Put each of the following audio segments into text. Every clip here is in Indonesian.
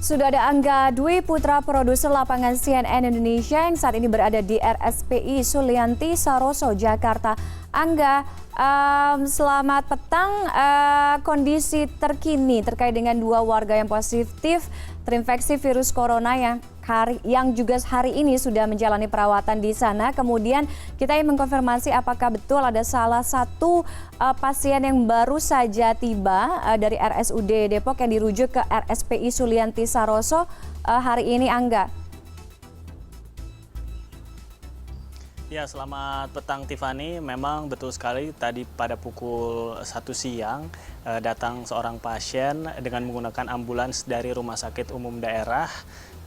Sudah ada Angga Dwi Putra, produser lapangan CNN Indonesia yang saat ini berada di RSPI Sulianti Saroso, Jakarta. Angga, selamat petang. Kondisi terkini terkait dengan dua warga yang positif terinfeksi virus corona yang juga hari ini sudah menjalani perawatan di sana. Kemudian kita ingin mengkonfirmasi apakah betul ada salah satu pasien yang baru saja tiba dari RSUD Depok yang dirujuk ke RSPI Sulianti Saroso hari ini, Angga. Ya, selamat petang Tiffany. Memang betul sekali tadi pada pukul 1 siang datang seorang pasien dengan menggunakan ambulans dari Rumah Sakit Umum Daerah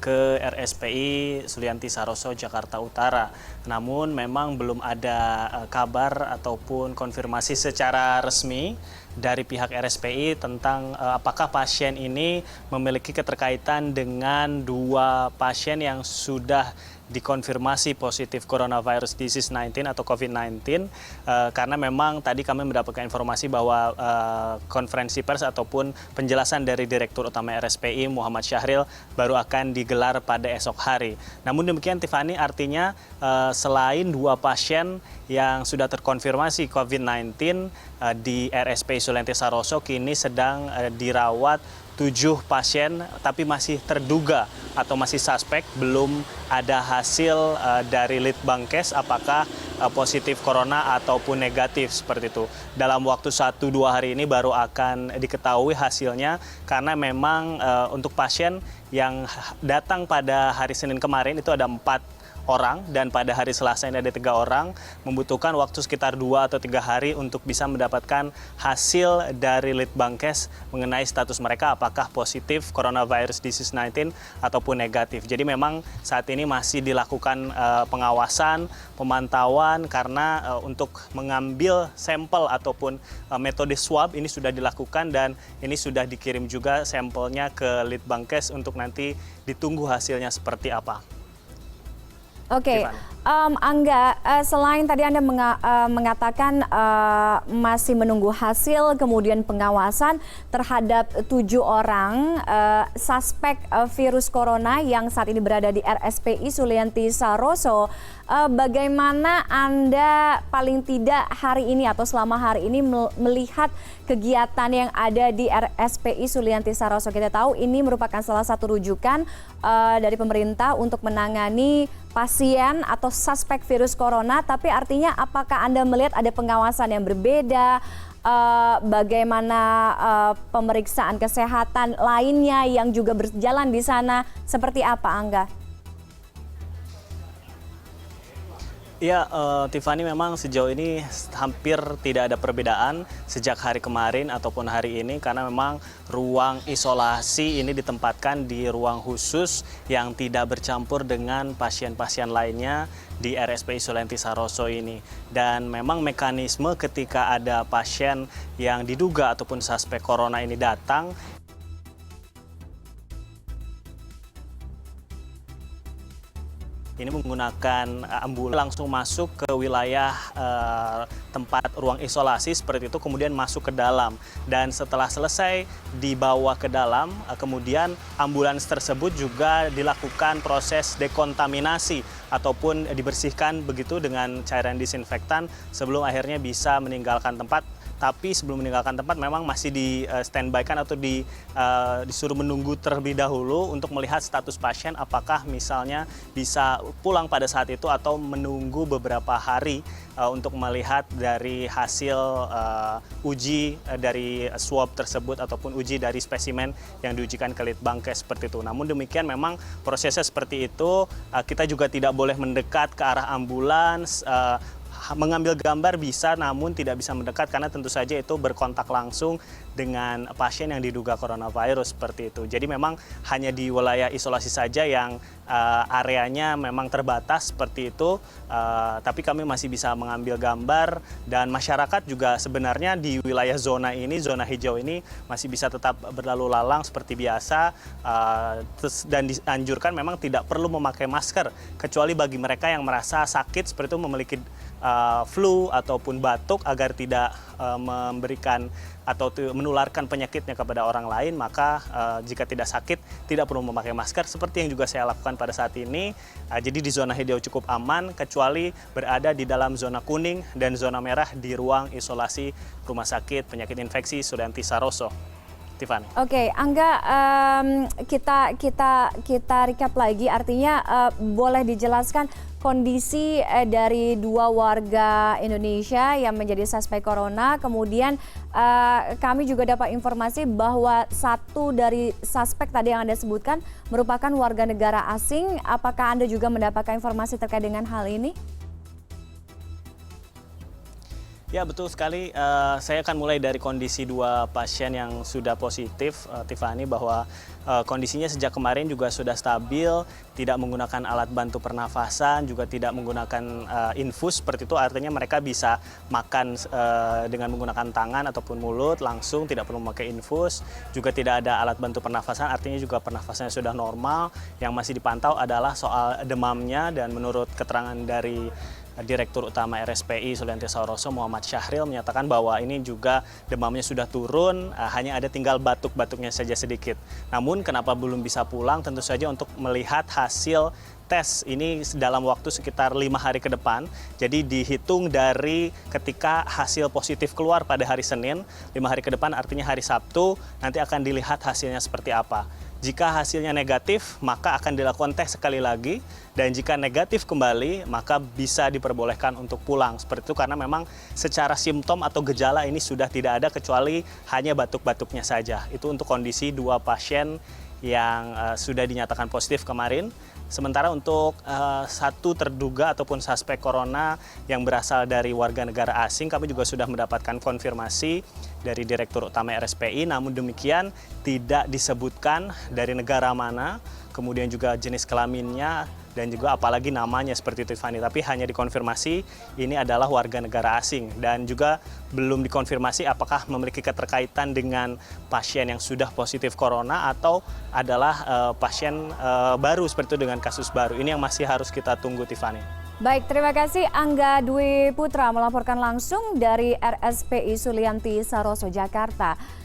ke RSPI Sulianti Saroso, Jakarta Utara. Namun memang belum ada kabar ataupun konfirmasi secara resmi dari pihak RSPI tentang apakah pasien ini memiliki keterkaitan dengan dua pasien yang sudah dikonfirmasi positif coronavirus disease 19 atau COVID-19, karena memang tadi kami mendapatkan informasi bahwa konferensi pers ataupun penjelasan dari Direktur Utama RSPI Muhammad Syahril baru akan digelar pada esok hari. Namun demikian Tiffany, artinya selain dua pasien yang sudah terkonfirmasi COVID-19 di RSPI Sulianti Saroso, kini sedang dirawat 7 pasien, tapi masih terduga atau masih suspek, belum ada hasil dari Litbangkes apakah positif corona ataupun negatif seperti itu. Dalam waktu 1-2 hari ini baru akan diketahui hasilnya, karena memang untuk pasien yang datang pada hari Senin kemarin itu ada 4 orang, dan pada hari Selasa ini ada 3 orang, membutuhkan waktu sekitar 2 atau 3 hari untuk bisa mendapatkan hasil dari Litbangkes mengenai status mereka apakah positif coronavirus disease 19 ataupun negatif. Jadi memang saat ini masih dilakukan pengawasan, pemantauan, karena untuk mengambil sampel ataupun metode swab ini sudah dilakukan, dan ini sudah dikirim juga sampelnya ke Litbangkes untuk nanti ditunggu hasilnya seperti apa. Oke, Angga, selain tadi Anda mengatakan masih menunggu hasil, kemudian pengawasan terhadap 7 orang suspek virus corona yang saat ini berada di RSPI Sulianti Saroso, bagaimana Anda paling tidak hari ini atau selama hari ini melihat kegiatan yang ada di RSPI Sulianti Saroso? Kita tahu ini merupakan salah satu rujukan dari pemerintah untuk menangani pasien atau suspek virus corona, tapi artinya apakah Anda melihat ada pengawasan yang berbeda, bagaimana pemeriksaan kesehatan lainnya yang juga berjalan di sana, seperti apa, Angga? Ya, Tiffany, memang sejauh ini hampir tidak ada perbedaan sejak hari kemarin ataupun hari ini, karena memang ruang isolasi ini ditempatkan di ruang khusus yang tidak bercampur dengan pasien-pasien lainnya di RSPI Sulianti Saroso ini. Dan memang mekanisme ketika ada pasien yang diduga ataupun suspek corona ini datang, ini menggunakan ambulans langsung masuk ke wilayah tempat ruang isolasi seperti itu, kemudian masuk ke dalam. Dan setelah selesai dibawa ke dalam, kemudian ambulans tersebut juga dilakukan proses dekontaminasi ataupun dibersihkan begitu dengan cairan disinfektan sebelum akhirnya bisa meninggalkan tempat. Tapi sebelum meninggalkan tempat memang masih di standby-kan atau disuruh menunggu terlebih dahulu untuk melihat status pasien apakah misalnya bisa pulang pada saat itu atau menunggu beberapa hari untuk melihat dari hasil uji dari swab tersebut ataupun uji dari spesimen yang diujikan ke Litbangkes seperti itu. Namun demikian memang prosesnya seperti itu, kita juga tidak boleh mendekat ke arah ambulans. Mengambil gambar bisa, namun tidak bisa mendekat karena tentu saja itu berkontak langsung dengan pasien yang diduga coronavirus seperti itu. Jadi memang hanya di wilayah isolasi saja yang areanya memang terbatas seperti itu, tapi kami masih bisa mengambil gambar, dan masyarakat juga sebenarnya di wilayah zona ini, zona hijau ini masih bisa tetap berlalu lalang seperti biasa, dan dianjurkan memang tidak perlu memakai masker kecuali bagi mereka yang merasa sakit seperti itu, memiliki flu ataupun batuk agar tidak memberikan atau menularkan penyakitnya kepada orang lain, maka jika tidak sakit tidak perlu memakai masker seperti yang juga saya lakukan pada saat ini. Jadi di zona hijau cukup aman kecuali berada di dalam zona kuning dan zona merah di ruang isolasi Rumah Sakit Penyakit Infeksi Sulianti Saroso. Tiffany. Oke, Angga, kita recap lagi. Artinya boleh dijelaskan kondisi dari 2 warga Indonesia yang menjadi suspek corona. Kemudian kami juga dapat informasi bahwa 1 dari suspek tadi yang Anda sebutkan merupakan warga negara asing. Apakah Anda juga mendapatkan informasi terkait dengan hal ini? Ya, betul sekali. Saya akan mulai dari kondisi 2 pasien yang sudah positif, Tiffany, bahwa kondisinya sejak kemarin juga sudah stabil, tidak menggunakan alat bantu pernafasan, juga tidak menggunakan infus. Seperti itu artinya mereka bisa makan dengan menggunakan tangan ataupun mulut langsung, tidak perlu memakai infus. Juga tidak ada alat bantu pernafasan, artinya juga pernafasannya sudah normal. Yang masih dipantau adalah soal demamnya, dan menurut keterangan dari Direktur Utama RSPI Sulianti Saroso Muhammad Syahril menyatakan bahwa ini juga demamnya sudah turun, hanya ada tinggal batuk-batuknya saja sedikit. Namun kenapa belum bisa pulang? Tentu saja untuk melihat hasil tes ini dalam waktu sekitar 5 hari ke depan. Jadi dihitung dari ketika hasil positif keluar pada hari Senin, 5 hari ke depan artinya hari Sabtu, nanti akan dilihat hasilnya seperti apa. Jika hasilnya negatif, maka akan dilakukan tes sekali lagi, dan jika negatif kembali, maka bisa diperbolehkan untuk pulang. Seperti itu karena memang secara simptom atau gejala ini sudah tidak ada kecuali hanya batuk-batuknya saja. Itu untuk kondisi 2 pasien yang sudah dinyatakan positif kemarin. Sementara untuk 1 terduga ataupun suspek corona yang berasal dari warga negara asing, kami juga sudah mendapatkan konfirmasi dari Direktur Utama RSPI, namun demikian tidak disebutkan dari negara mana, kemudian juga jenis kelaminnya, dan juga apalagi namanya seperti itu, Tiffany. Tapi hanya dikonfirmasi ini adalah warga negara asing, dan juga belum dikonfirmasi apakah memiliki keterkaitan dengan pasien yang sudah positif corona atau adalah pasien baru seperti itu dengan kasus baru. Ini yang masih harus kita tunggu, Tiffany. Baik, terima kasih Angga Dwi Putra melaporkan langsung dari RSPI Sulianti Saroso, Jakarta.